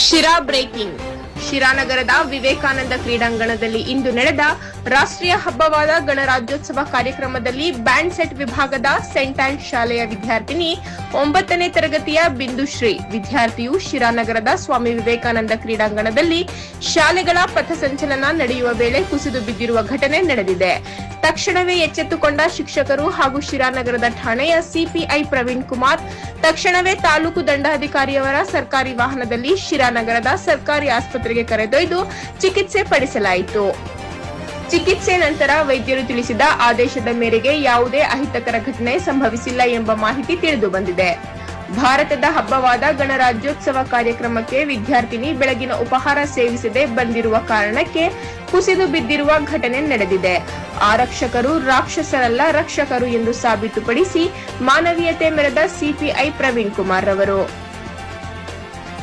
Sira breaking. ಶಿರಾನಗರದ Vivekananda ಕ್ರೀಡಾಂಗಣದಲ್ಲಿ ಇಂದು ನಡೆದ ರಾಷ್ಟ್ರೀಯ ಹಬ್ಬವಾದ ಗಣರಾಜ್ಯೋತ್ಸವ ಕಾರ್ಯಕ್ರಮದಲ್ಲಿ ಬ್ಯಾಂಡ್ ಸೆಟ್ ವಿಭಾಗದ ಸೆಂಟ್ ಆಂಡ್ ಶಾಲೆಯ ವಿದ್ಯಾರ್ಥಿನಿ 9ನೇ ತರಗತಿಯ ಬಿಂದುಶ್ರೀ ವಿದ್ಯಾರ್ಥಿಯು ಶಿರಾನಗರದ ಸ್ವಾಮಿ ವಿವೇಕಾನಂದ ಕ್ರೀಡಾಂಗಣದಲ್ಲಿ ಶಾಲೆಗಳ ಪಥಸಂಚಲನ ನಡೆಯುವ ವೇಳೆ ಕುಸಿದು ಬಿದ್ದಿರುವ ಘಟನೆ ನಡೆದಿದೆ. ತಕ್ಷಣವೇ ಎಚ್ಚೆತ್ತುಕೊಂಡ ಶಿಕ್ಷಕರು ಹಾಗೂ ಶಿರಾನಗರದ ಠಾಣೆಯ ಸಿಪಿಐ ಪ್ರವೀಣ್ ಕುಮಾರ್ ತಕ್ಷಣವೇ ತಾಲೂಕು ದಂಡಾಧಿಕಾರಿಯವರ ಸರ್ಕಾರಿ ವಾಹನದಲ್ಲಿ ಶಿರಾನಗರದ ಸರ್ಕಾರಿ ಆಸ್ಪತ್ರೆಗೆ ಕರೆದೊಯ್ದು ಚಿಕಿತ್ಸೆ ಪಡಿಸಲಾಯಿತು. ಚಿಕಿತ್ಸೆ ನಂತರ ವೈದ್ಯರು ತಿಳಿಸಿದ ಆದೇಶದ ಮೇರೆಗೆ ಯಾವುದೇ ಅಹಿತಕರ ಘಟನೆ ಸಂಭವಿಸಿಲ್ಲ ಎಂಬ ಮಾಹಿತಿ ತಿಳಿದು ಬಂದಿದೆ. ಭಾರತದ ಹಬ್ಬವಾದ ಗಣರಾಜ್ಯೋತ್ಸವ ಕಾರ್ಯಕ್ರಮಕ್ಕೆ ವಿದ್ಯಾರ್ಥಿನಿ ಬೆಳಗಿನ ಉಪಹಾರ ಸೇವಿಸದೆ ಬಂದಿರುವ ಕಾರಣಕ್ಕೆ ಕುಸಿದು ಬಿದ್ದಿರುವ ಘಟನೆ ನಡೆದಿದೆ. ಆರಕ್ಷಕರು ರಾಕ್ಷಸರಲ್ಲ ರಕ್ಷಕರು ಎಂದು ಸಾಬೀತುಪಡಿಸಿ ಮಾನವೀಯತೆ ಮೆರೆದ ಸಿಪಿಐ ಪ್ರವೀಣ್ ಕುಮಾರ್ ರವರು